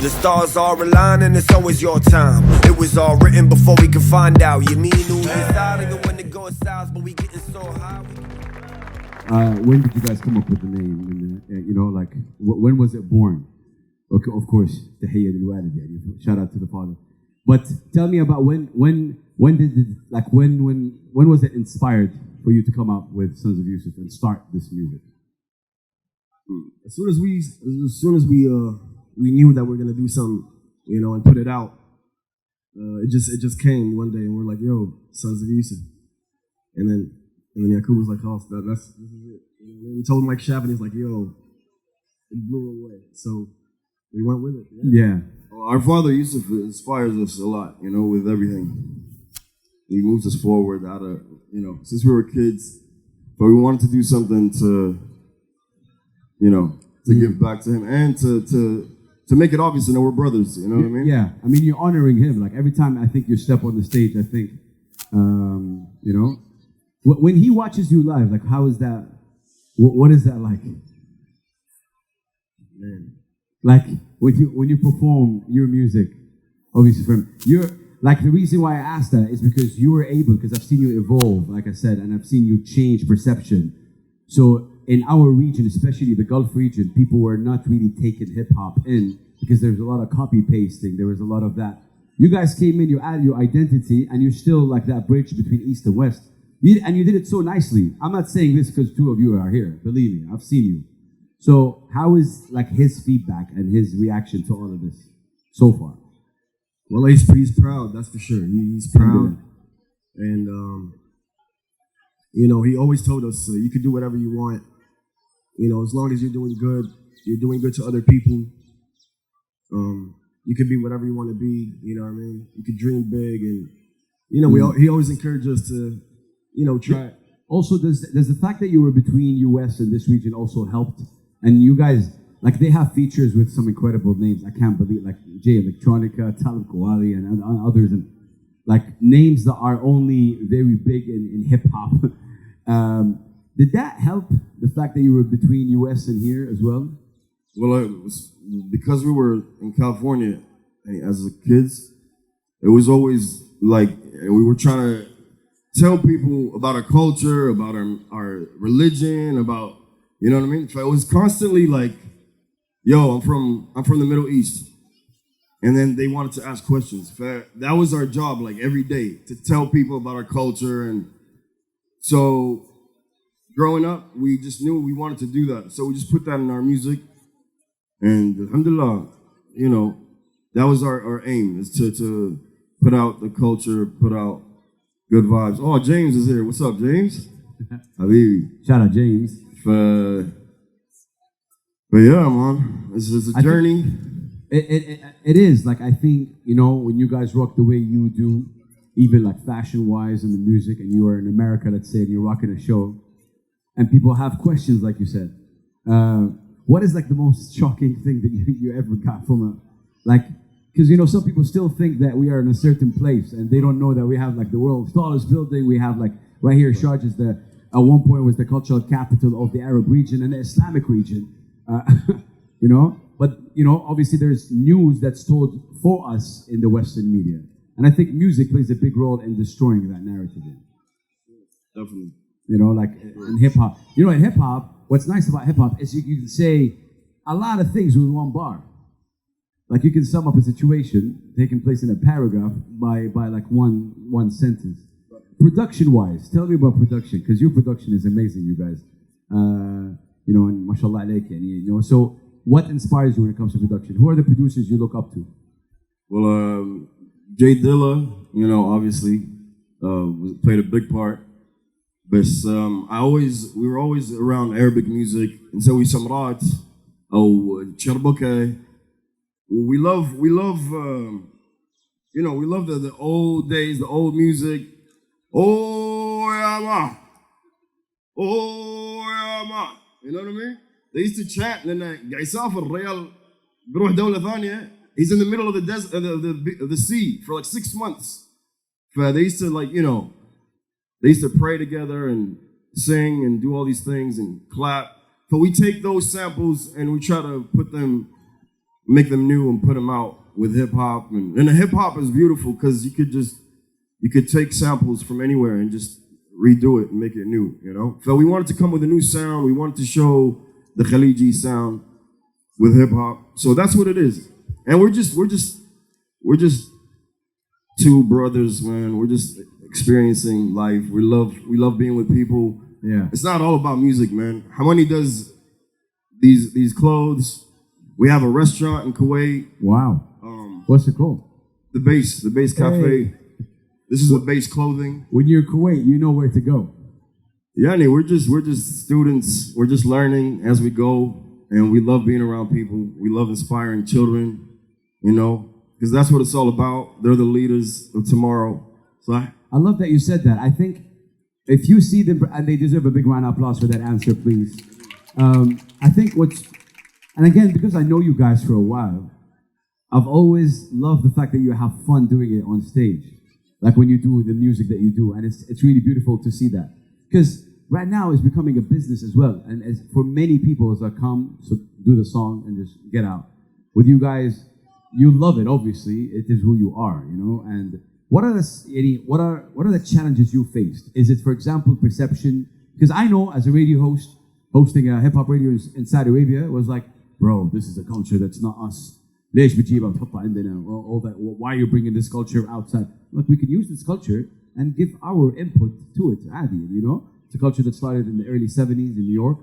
The stars are aligning, it's always your time. It was all written before we could find out. You mean who inside even when it goes south, but we getting so high. When did you guys come up with the name? You know, like, when was it born? Okay, of course, tahiyya lil walid, shout out to the father. But tell me about when did it, like, when was it inspired for you to come up with Sons of Yusuf and start this music? As soon as we knew that we were gonna do something, you know, and put it out, it just came one day, and we're like, yo, Sons of Yusuf, and then Yakub was like, oh, this is it. And we told him like Shav, and he's like, yo, it blew away. So we went with it. Yeah. Our father Yusuf inspires us a lot, you know, with everything. He moves us forward out of, you know, since we were kids, but we wanted to do something to, you know, to give back to him and to make it obvious that we're brothers, you know what I mean? Yeah, I mean, you're honoring him. Like, every time I think you step on the stage, I think, you know, when he watches you live, like, how is that, what is that like? Man. Like, when you perform your music, obviously for him, you're, like, the reason why I asked that is because you were able, because I've seen you evolve, like I said, and I've seen you change perception. So in our region, especially the Gulf region, people were not really taking hip-hop in because there's a lot of copy-pasting. There was a lot of that. You guys came in, you added your identity, and you're still like that bridge between East and West. And you did it so nicely. I'm not saying this because two of you are here. Believe me, I've seen you. So how is like his feedback and his reaction to all of this so far? Well, he's proud, that's for sure. He's proud. And, you know, he always told us, you can do whatever you want. You know, as long as you're doing good to other people. You can be whatever you want to be, you know what I mean? You can dream big, and, you know, he always encouraged us to, you know, try. Also, does the fact that you were between US and this region also helped? And you guys, like, they have features with some incredible names. I can't believe, like J Electronica, Talib Kweli, and others, and like names that are only very big in hip hop. Did that help, the fact that you were between US and here as well? Well, it was because we were in California as kids. It was always like we were trying to tell people about our culture, about our religion, about, you know what I mean? So it was constantly like, yo, I'm from the Middle East. And then they wanted to ask questions. That was our job, like, every day, to tell people about our culture. And so growing up, we just knew we wanted to do that. So we just put that in our music. And alhamdulillah, you know, that was our aim, is to put out the culture, put out good vibes. Oh, James is here. What's up, James? Habibi. Shout out, James. But yeah, man, this is a journey. It is. Like, I think, you know, when you guys rock the way you do, even like fashion-wise and the music, and you are in America, let's say, and you're rocking a show, and people have questions, like you said. What is like the most shocking thing that you ever got from a, like, because, you know, some people still think that we are in a certain place and they don't know that we have like the world's tallest building. We have like right here, Sharjah is at one point was the cultural capital of the Arab region and the Islamic region, you know. But, you know, obviously there's news that's told for us in the Western media. And I think music plays a big role in destroying that narrative. Definitely. You know, like in hip hop. You know, in hip hop, what's nice about hip hop is you can say a lot of things with one bar. Like, you can sum up a situation taking place in a paragraph by like one sentence. Production-wise, tell me about production, because your production is amazing, you guys. You know, and mashallah alayk, you know. So, what inspires you when it comes to production? Who are the producers you look up to? Well, Jay Dilla, you know, obviously played a big part. But we were always around Arabic music. نسوي سمرات أو تشربكة. We love you know, we love the old days, the old music. Oh yeah, ma. Oh yeah, ma. You know what I mean? They used to chant, and then قاعد يسافر الريال بروح دولة ثانية. He's in the middle of the desert, of the sea for like 6 months. They used to, like, you know, they used to pray together and sing and do all these things and clap. So we take those samples and we try to put them make them new and put them out with hip hop. And the hip hop is beautiful because you could take samples from anywhere and just redo it and make it new, you know? So we wanted to come with a new sound. We wanted to show the Khaliji sound with hip hop. So that's what it is. And we're just two brothers, man. We're just experiencing life. We love being with people. Yeah. It's not all about music, man. Hamani does these clothes. We have a restaurant in Kuwait. Wow. What's it called? The Base Cafe. Hey. This is the Base clothing. When you're Kuwait, you know where to go. Yeah, we're just students. We're just learning as we go, and we love being around people. We love inspiring children, you know, because that's what it's all about. They're the leaders of tomorrow. So I love that you said that. I think if you see them, and they deserve a big round of applause for that answer, please. I think and again, because I know you guys for a while, I've always loved the fact that you have fun doing it on stage. Like when you do the music that you do, and it's really beautiful to see that. Because right now it's becoming a business as well, and as for many people, it's like come, so do the song and just get out. With you guys, you love it. Obviously, it is who you are, you know. And what are the challenges you faced? Is it, for example, perception? Because I know as a radio host, hosting a hip hop radio in Saudi Arabia, it was like, bro, this is a culture that's not us. ليش بتجيبها وتحطها عندنا? All that. Why are you bringing this culture outside? Look, we can use this culture and give our input to it. عادي, you know, it's a culture that started in the early 70s in New York.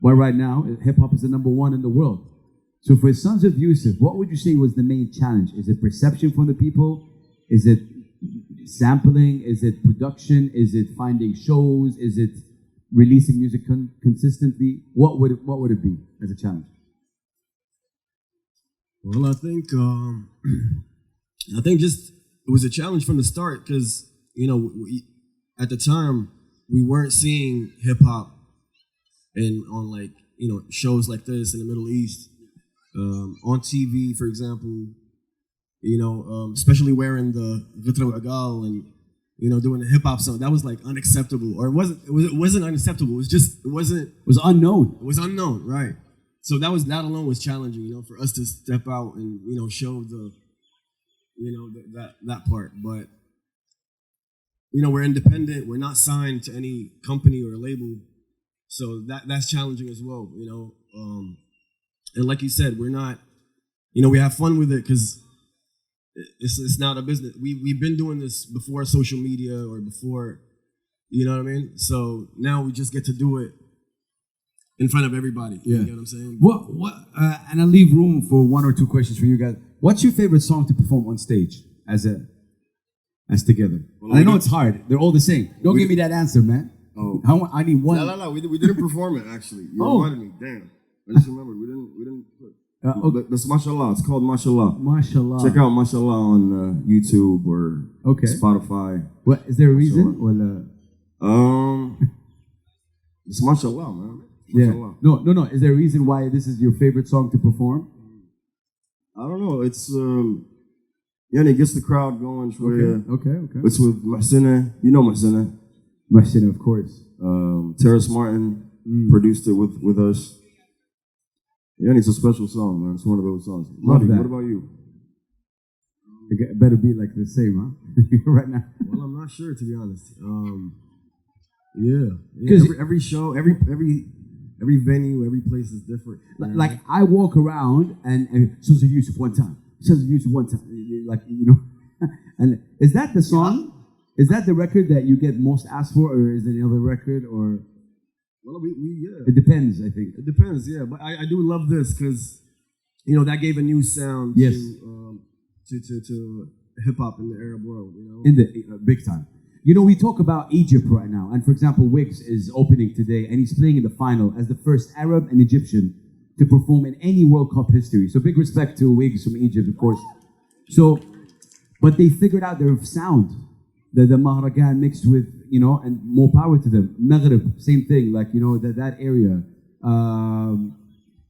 Where right now hip hop is the #1 in the world. So for Sons of Yusuf, what would you say was the main challenge? Is it perception from the people? Is it sampling? Is it production? Is it finding shows? Is it releasing music consistently? What would it be as a challenge? Well, I think just it was a challenge from the start because, you know, at the time we weren't seeing hip hop on like, you know, shows like this in the Middle East, on TV, for example, you know, especially wearing the Ghitra Agal and, you know, doing the hip hop song. That was like unacceptable, or it wasn't unacceptable. It was unknown. It was unknown, right? So that alone was challenging, you know, for us to step out and, you know, show that part. But, you know, we're independent. We're not signed to any company or label. So that's challenging as well, you know. And like you said, we're not, you know, we have fun with it because it's not a business. We've been doing this before social media or before, you know what I mean? So now we just get to do it in front of everybody. Yeah. You know what I'm saying? What? And I'll leave room for one or two questions for you guys. What's your favorite song to perform on stage as together? Well, and I know it's hard. They're all the same. Don't give me that answer, man. Oh. I need one. No. We didn't perform it actually. You reminded me. Damn. I just remembered we didn't put. Okay. That's Mashallah. It's called Mashallah. Mashallah. Check out Mashallah on YouTube or Spotify. What is there a reason? It's Mashallah, man. Yeah. Mashallah. No. Is there a reason why this is your favorite song to perform? I don't know. It's it gets the crowd going. Okay. It's with Mahsina. You know Mahsina. Mahsina, of course. Terrace Martin produced it with us. Yeah, it's a special song, man. It's one of those songs. Love that. What about you? It better be like the same, huh? Right now. Well, I'm not sure, to be honest. Yeah. Every show, every venue, every place is different. Like I walk around and Sons of Yusuf one time. Like, you know. And is that the song? Is that the record that you get most asked for, or is there another record, or? Well, yeah. It depends, I think. It depends, yeah. But I do love this because, you know, that gave a new sound to hip hop in the Arab world, you know. In the big time. You know, we talk about Egypt right now, and for example, Wiggs is opening today, and he's playing in the final as the first Arab and Egyptian to perform in any World Cup history. So big respect to Wiggs from Egypt, of course. So, but they figured out their sound. The Mahragan mixed with, you know, and more power to them. Maghrib, same thing, like, you know, that area.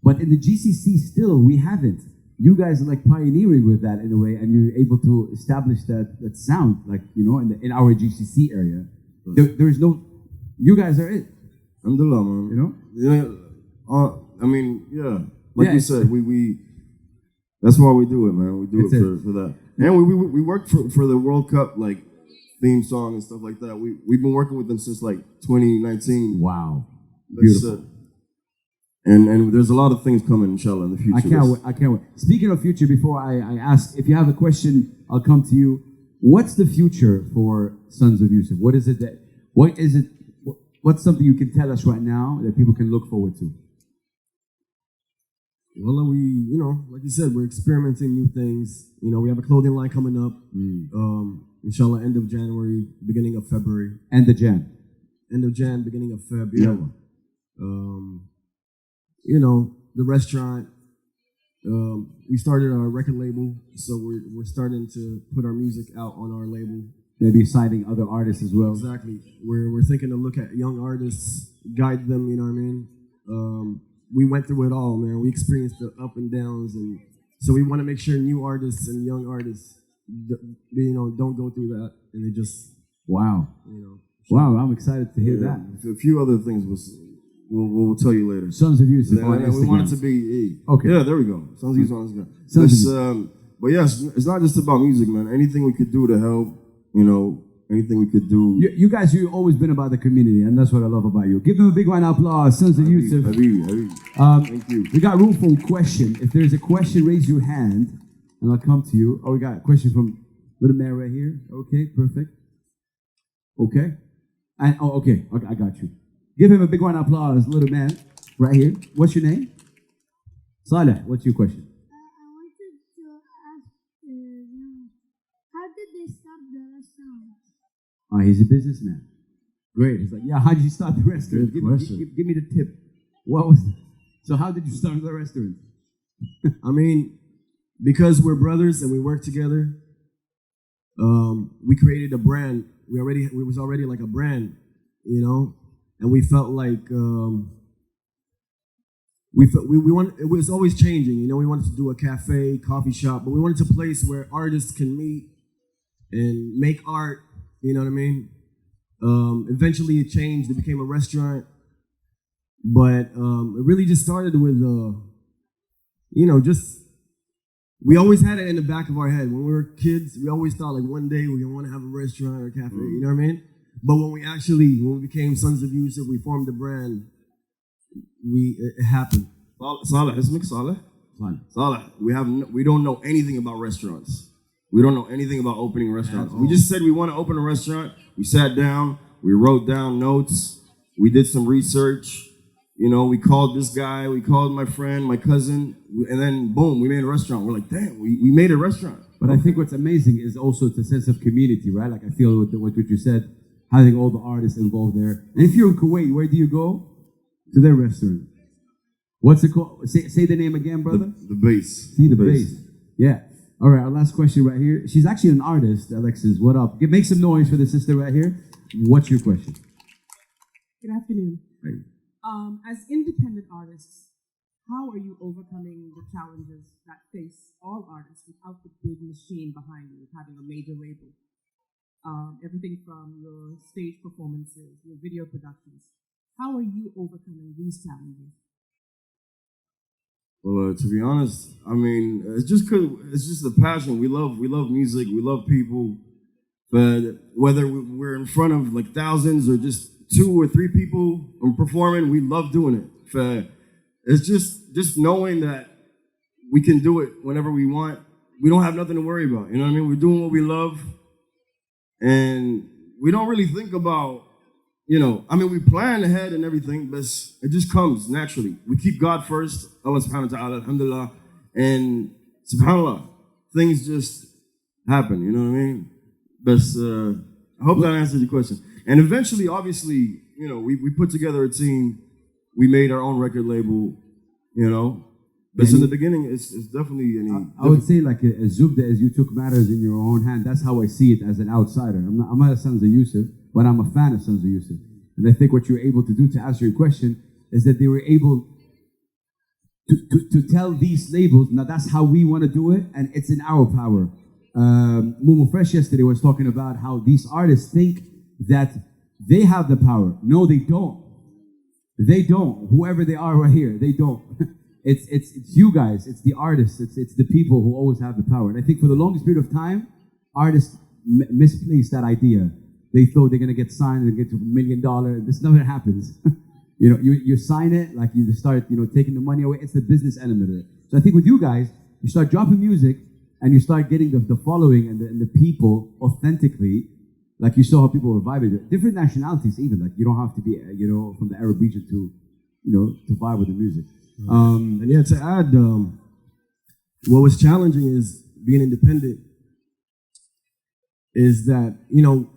But in the GCC still, we haven't. You guys are like pioneering with that in a way, and you're able to establish that sound, like, you know, in our GCC area. There's no, you guys are it. Alhamdulillah, man. You know? Yeah. I mean, yeah. Like you said, That's why we do it, man. We do It's it for that. And we worked for the World Cup like theme song and stuff like that. We've been working with them since like 2019. Wow. That's, Beautiful. and there's a lot of things coming, inshallah, in the future. I can't wait. Speaking of future, before I ask, if you have a question, I'll come to you. What's the future for Sons of Yusuf? What's something you can tell us right now that people can look forward to? Well, like you said, we're experimenting new things. We have a clothing line coming up. Inshallah, end of January, beginning of February. And the Jan. End of Jan, beginning of Feb. Yeah. The restaurant. We started our record label, so we're starting to put our music out on our label. Maybe citing other artists as well. Exactly. We're thinking to look at young artists, guide them. You know what I mean? We went through it all, man. We experienced the up and downs, and so we want to make sure new artists and young artists, don't go through that, and they just, Wow. Wow, I'm excited to hear that. A few other things we'll tell you later. Sons of Yusuf on We Instagram. want it to be Okay. Yeah, there we go. Sons of Yusuf on Instagram. Sons of Yusuf. But yes, it's not just about music, man. Anything we could do to help, anything we could do. You guys, you've always been about the community, and that's what I love about you. Give them a big round of applause, Sons of Yusuf. Habibi. Thank you. We got room for a question. If there's a question, raise your hand, and I'll come to you. Oh, we got a question from little man right here. Okay, perfect. Okay. And okay, I got you. Give him a big round of applause, little man, right here. What's your name? Saleh, what's your question? I wanted to ask, how did they start the restaurant? He's a businessman. Great. He's like, yeah, how did you start the restaurant? Good question. Give me the tip. What was that? So how did you start the restaurant? Because we're brothers and we work together, we created a brand. We was already like a brand, and we felt like we want. It was always changing, We wanted to do a cafe, coffee shop, but we wanted a place where artists can meet and make art. You know what I mean? Eventually, it changed. It became a restaurant, but it really just started with, we always had it in the back of our head. When we were kids, we always thought like one day we're gonna want to have a restaurant or a cafe. You know what I mean? But when we became Sons of Yusuf, we formed the brand. It happened. Saleh, ismik Saleh? Saleh, we don't know anything about restaurants. We don't know anything about opening restaurants. We just said we want to open a restaurant. We sat down, we wrote down notes, we did some research. We called this guy, we called my friend, my cousin, and then boom, we made a restaurant. We're like, damn, we made a restaurant. But I think what's amazing is also the sense of community, right? Like I feel with what you said, having all the artists involved there. And if you're in Kuwait, where do you go? To their restaurant. What's it called? Say the name again, brother. The base. See the base. Yeah. All right, our last question right here. She's actually an artist, Alexis. What up? Make some noise for the sister right here. What's your question? Good afternoon. Hey. As independent artists, how are you overcoming the challenges that face all artists without the big machine behind you, having a major label? Everything from your stage performances, your video productions. How are you overcoming these challenges? Well, to be honest, it's just the passion. We love music. We love people. But whether we're in front of like thousands or just 2 or 3 people performing, we love doing it. It's just knowing that we can do it whenever we want. We don't have nothing to worry about. You know what I mean? We're doing what we love, and we don't really think about. We plan ahead and everything, but it just comes naturally. We keep God first, Allah subhanahu wa ta'ala, alhamdulillah, and subhanallah, things just happen, you know what I mean? But I hope that answers your question. And eventually, obviously, we put together a team, we made our own record label, But in the beginning, it's definitely I would say like as Zubda, as you took matters in your own hand. That's how I see it as an outsider. I'm not a Sons of Yusuf, but I'm a fan of Sons of Yusuf. And I think what you're able to do to answer your question is that they were able to tell these labels, now that's how we want to do it, and it's in our power. Momo Fresh yesterday was talking about how these artists think that they have the power. No, they don't. They don't. Whoever they are right here, they don't. it's you guys, it's the artists, it's the people who always have the power. And I think for the longest period of time, artists misplaced that idea. They thought they're gonna get signed and get to $1 million. This never happens. You sign it, like you start, taking the money away. It's the business element of it. So I think with you guys, you start dropping music and you start getting the following and the people authentically. Like you saw how people were vibing. Different nationalities even. Like you don't have to be, from the Arab region to vibe with the music. And yeah, to add, what was challenging is being independent. Is that you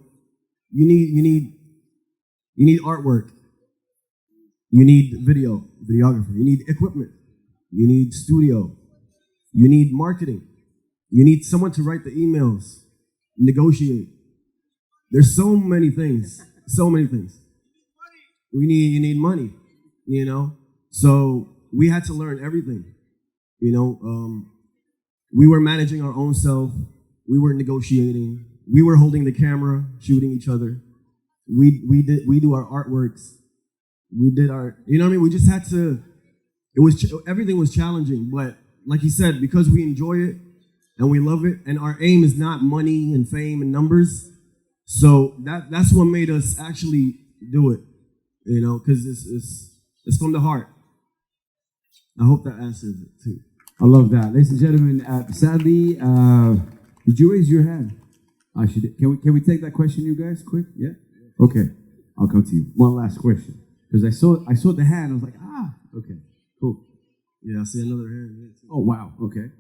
need artwork, you need videographer, you need equipment, you need studio, you need marketing, you need someone to write the emails, negotiate. There's so many things. You need money, So we had to learn everything, We were managing our own self. We were negotiating. We were holding the camera, shooting each other. We do our artworks. We did our, We just had to. Everything was challenging, but like you said, because we enjoy it and we love it, and our aim is not money and fame and numbers. So that's what made us actually do it, because it's from the heart. I hope that answers it too. I love that. Ladies and gentlemen, sadly, did you raise your hand? She did. Can we take that question, you guys, quick? Yeah? Okay. I'll come to you. One last question. Because I saw the hand, I was like, okay, cool. Yeah, I see another hand. Yeah, oh, wow, okay.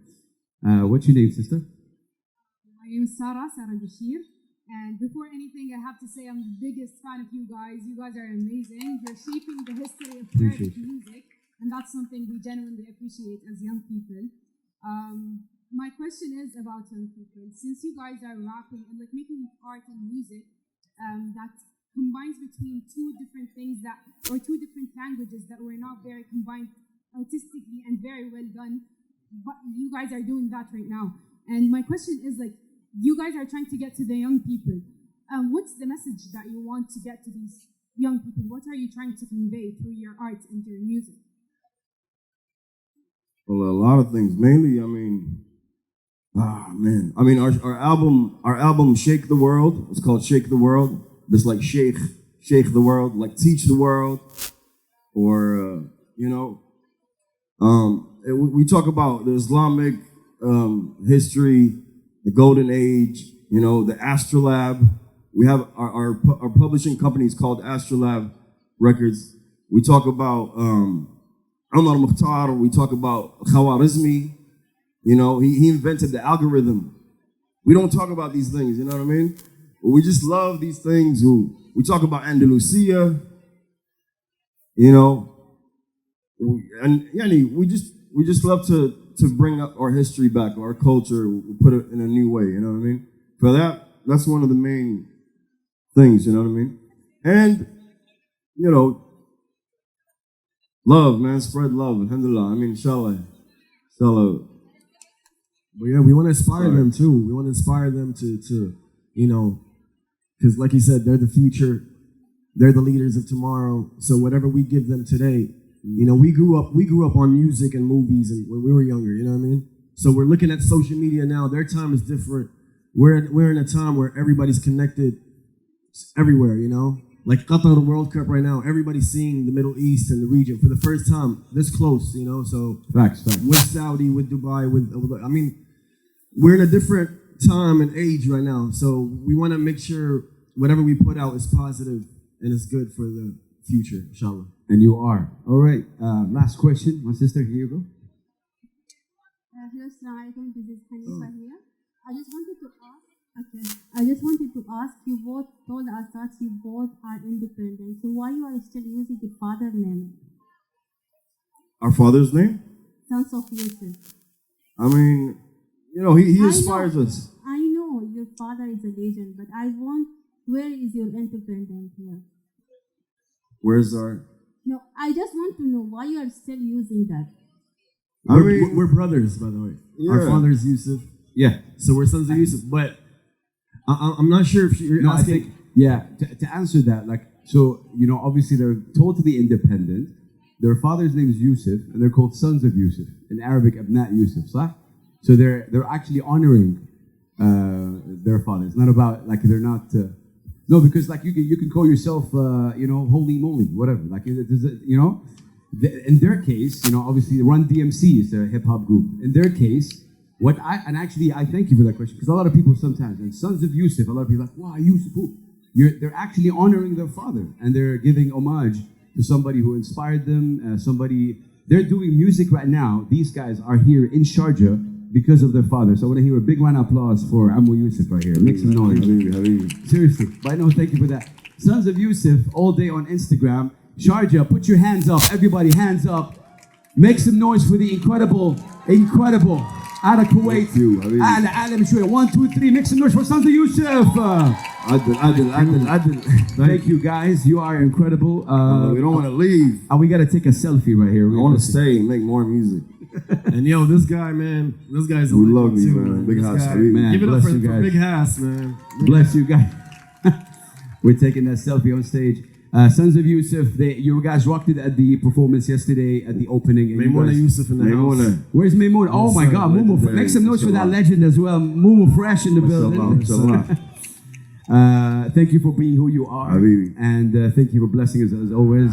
What's your name, sister? My name is Sarah Bashir. And before anything, I have to say I'm the biggest fan of you guys. You guys are amazing. You're shaping the history of Arabic music, and that's something we genuinely appreciate as young people. My question is about young people. Since you guys are rapping and making art and music that combines between two different things or two different languages that were not very combined artistically and very well done, but you guys are doing that right now. And my question is you guys are trying to get to the young people. What's the message that you want to get to these young people? What are you trying to convey through your art and your music? Well, a lot of things. Mainly, our album Shake the World. It's called Shake the World. It's like shake the world, like teach the world, or we talk about the Islamic history, the Golden Age, the Astrolab. We have our publishing company is called Astrolab Records. We talk about Omar Mukhtar. We talk about Khawarizmi. He invented the algorithm. We don't talk about these things, you know what I mean? But we just love these things. We talk about Andalusia, and we just love to bring up our history back, our culture, put it in a new way, you know what I mean? For that's one of the main things, you know what I mean? And, love, man, spread love, alhamdulillah. Inshallah. But yeah, we want to inspire them too. We want to inspire them to because like you said, they're the future. They're the leaders of tomorrow. So whatever we give them today, we grew up on music and movies and when we were younger, you know what I mean? So we're looking at social media now. Their time is different. We're in a time where everybody's connected everywhere, Like Qatar World Cup right now, everybody's seeing the Middle East and the region for the first time this close, So Facts. with Saudi, with Dubai, we're in a different time and age right now. So we want to make sure whatever we put out is positive and is good for the future, inshallah. And you are. All right. Last question. My sister, here you go. Hello, Assalamu alaikum. This is Hanifa here. I just wanted to ask, you both told us that you both are independent. So why you are still using the father name? Our father's name? Sons of Yusuf. He inspires us. I know your father is a legend, but where is your independence here? Where's our... No, I just want to know why you are still using that. We're brothers, by the way. Yeah. Our father's Yusuf. Yeah. So we're sons of Yusuf. But I'm not sure if you're asking... To answer that, obviously they're totally independent, their father's name is Yusuf, and they're called sons of Yusuf. In Arabic, Abna Yusuf, صح? So they're actually honoring their father. It's not about, like, they're not... no, because, like, you can call yourself, holy moly, whatever. Like, in their case, obviously, Run DMC is a hip-hop group. In their case, I thank you for that question, because a lot of people sometimes, and sons of Yusuf, a lot of people are like, wow, Yusuf, who? They're actually honoring their father, and they're giving homage to somebody who inspired them, they're doing music right now. These guys are here in Sharjah because of their father. So I want to hear a big round of applause for Ammu Yusuf right here. Make some noise. Seriously. But no, thank you for that. Sons of Yusuf, all day on Instagram. Sharjah, put your hands up. Everybody, hands up. Make some noise for the incredible, out of Kuwait. Alam Shway. 1, 2, 3. Make some noise for Sons of Yusuf. Adil. Thank you, guys. You are incredible. We don't want to leave. We got to take a selfie right here. I want to stay and make more music. And yo, this guy, man, this guy's a We lit love one you, too, man. Big house, guy- man. Give it up Bless for you guys. Big Hass, man. Bless you guys. We're taking that selfie on stage. Sons of Yusuf, you guys rocked it at the performance yesterday at the opening. and you Maymuna guys- Yusuf in the house. Where's Maymoon? Oh my sir. God, Mumu. Legendary. Make some noise for that Mashallah. legend as well. Mumu Fresh in the building. Mashallah. Thank you for being who you are. Habibi. And thank you for blessing us as always.